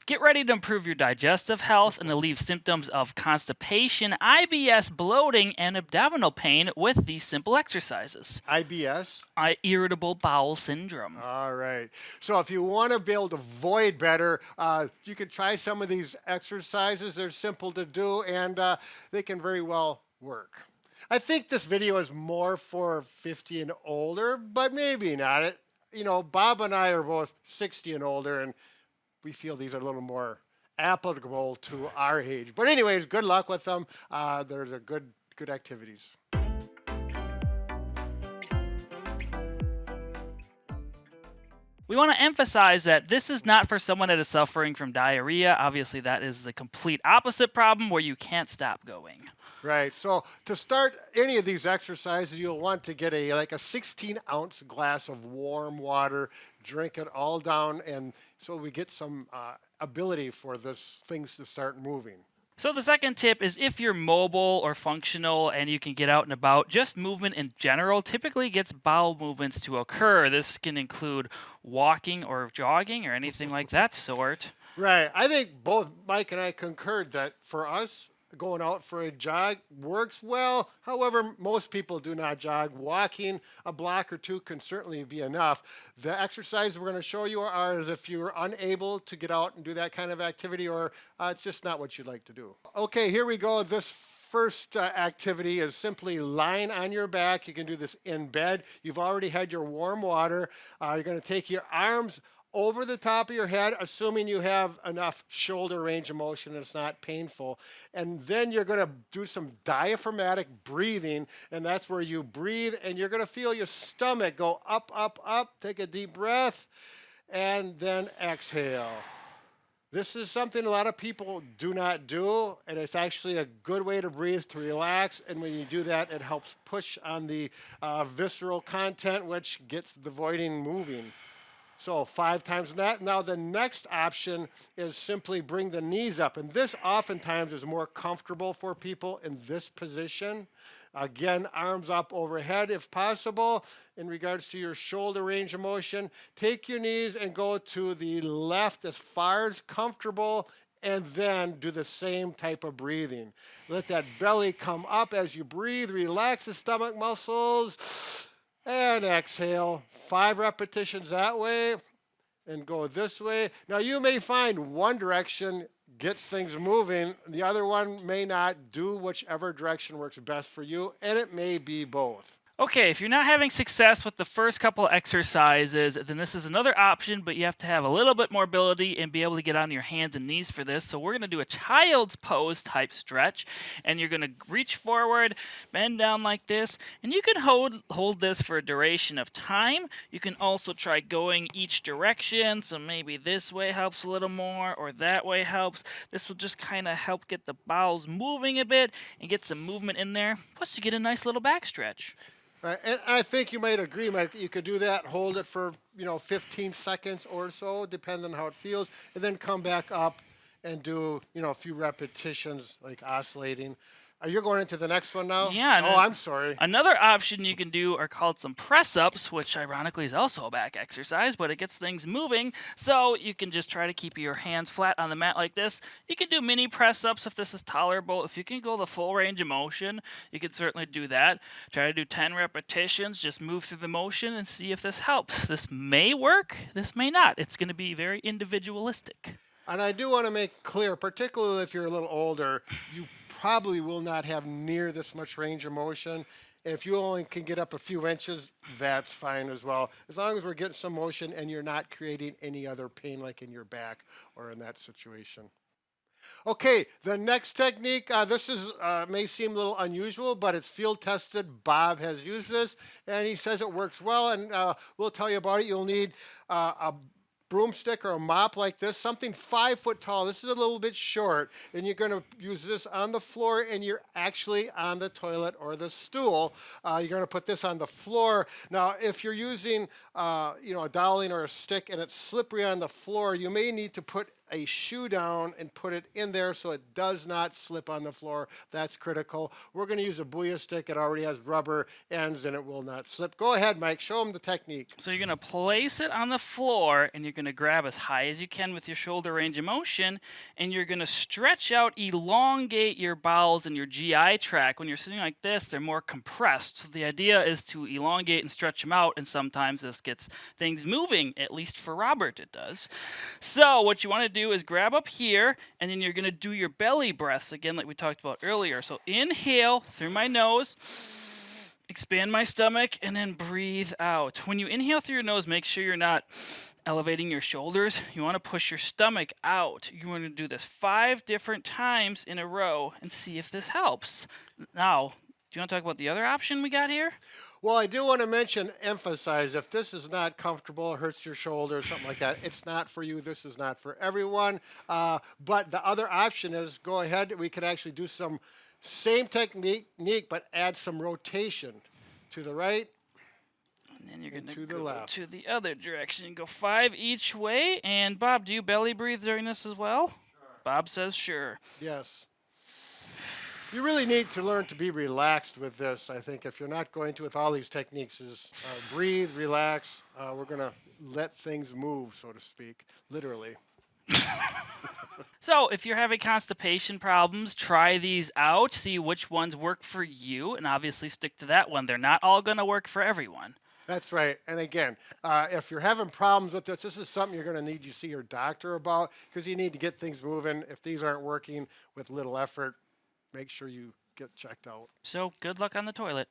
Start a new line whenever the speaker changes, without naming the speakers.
Get ready to improve your digestive health and alleviate symptoms of constipation, IBS, bloating, and abdominal pain with these simple exercises.
IBS?
Irritable bowel syndrome.
All right. So if you want to be able to void better, you can try some of these exercises. They're simple to do and they can very well work. I think this video is more for 50 and older, but maybe not. Bob and I are both 60 and older, and we feel these are a little more applicable to our age. But anyways, good luck with them. There's a good activities.
We want to emphasize that this is not for someone that is suffering from diarrhea. Obviously, that is the complete opposite problem where you can't stop going.
Right. So to start any of these exercises, you'll want to get a 16-ounce glass of warm water, drink it all down, and so we get some ability for this things to start moving.
So the second tip is if you're mobile or functional and you can get out and about, just movement in general typically gets bowel movements to occur. This can include walking or jogging or anything like that sort.
Right. I think both Mike and I concurred that for us, going out for a jog works well. However, most people do not jog. Walking a block or two can certainly be enough. The exercises we're going to show you are as if you're unable to get out and do that kind of activity, or it's just not what you'd like to do. Okay, here we go. This first activity is simply lying on your back. You can do this in bed. You've already had your warm water. You're going to take your arms over the top of your head, assuming you have enough shoulder range of motion and it's not painful. And then you're going to do some diaphragmatic breathing, and that's where you breathe and you're going to feel your stomach go up, up, up. Take a deep breath and then exhale. This is something a lot of people do not do, and it's actually a good way to breathe, to relax, and when you do that, it helps push on the visceral content, which gets the voiding moving. So 5 times that. Now the next option is simply bring the knees up. And this oftentimes is more comfortable for people in this position. Again, arms up overhead if possible. In regards to your shoulder range of motion, take your knees and go to the left as far as comfortable, and then do the same type of breathing. Let that belly come up as you breathe. Relax the stomach muscles. And exhale. 5 repetitions that way and go this way. Now you may find one direction gets things moving, the other one may not. Do whichever direction works best for you, and it may be both.
Okay, if you're not having success with the first couple exercises, then this is another option, but you have to have a little bit more ability and be able to get on your hands and knees for this. So we're going to do a child's pose type stretch, and you're going to reach forward, bend down like this, and you can hold this for a duration of time. You can also try going each direction, so maybe this way helps a little more, or that way helps. This will just kind of help get the bowels moving a bit and get some movement in there, plus you get a nice little back stretch.
Right. And I think you might agree, Mike, you could do that, hold it for 15 seconds or so, depending on how it feels, and then come back up and do a few repetitions, like oscillating. Are you going into the next one now?
Yeah.
Oh, I'm sorry.
Another option you can do are called some press-ups, which ironically is also a back exercise, but it gets things moving. So you can just try to keep your hands flat on the mat like this. You can do mini press-ups if this is tolerable. If you can go the full range of motion, you can certainly do that. Try to do 10 repetitions. Just move through the motion and see if this helps. This may work. This may not. It's going to be very individualistic.
And I do want to make clear, particularly if you're a little older, you probably will not have near this much range of motion. If you only can get up a few inches, that's fine as well. As long as we're getting some motion and you're not creating any other pain like in your back or in that situation. Okay, the next technique, this is may seem a little unusual, but it's field tested. Bob has used this, and he says it works well, and we'll tell you about it. You'll need a broomstick or a mop like this, something 5 foot tall. This is a little bit short, and you're going to use this on the floor, and you're actually on the toilet or the stool. You're going to put this on the floor. Now, if you're using, a dowling or a stick, and it's slippery on the floor, you may need to put a shoe down and put it in there so it does not slip on the floor. That's critical. We're going to use a Booyah stick. It already has rubber ends and it will not slip. Go ahead, Mike. Show them the technique.
So you're going to place it on the floor and you're going to grab as high as you can with your shoulder range of motion, and you're going to stretch out, elongate your bowels and your GI tract. When you're sitting like this, they're more compressed. So the idea is to elongate and stretch them out, and sometimes this gets things moving, at least for Robert it does. So what you want to do is grab up here, and then you're going to do your belly breaths again like we talked about earlier. So inhale through my nose, expand my stomach, and then breathe out. When you inhale through your nose, make sure you're not elevating your shoulders. You want to push your stomach out. You want to do this 5 different times in a row and see if this helps. Now, do you want to talk about the other option we got here?
Well, I do want to emphasize, if this is not comfortable, hurts your shoulder, something like that, it's not for you. This is not for everyone. But the other option is, go ahead. We could actually do some same technique, but add some rotation to the right.
And then you're going
to
to
the
go
left.
to the other direction. Go 5 each way. And Bob, do you belly breathe during this as well? Sure. Bob says sure.
Yes. You really need to learn to be relaxed with this. I think if you're not going to with all these techniques, is breathe, relax. We're going to let things move, so to speak, literally.
So if you're having constipation problems, try these out, see which ones work for you, and obviously stick to that one. They're not all going to work for everyone.
That's right. And again, if you're having problems with this is something you're going to need to see your doctor about, because you need to get things moving. If these aren't working with little effort, make sure you get checked out.
So good luck on the toilet.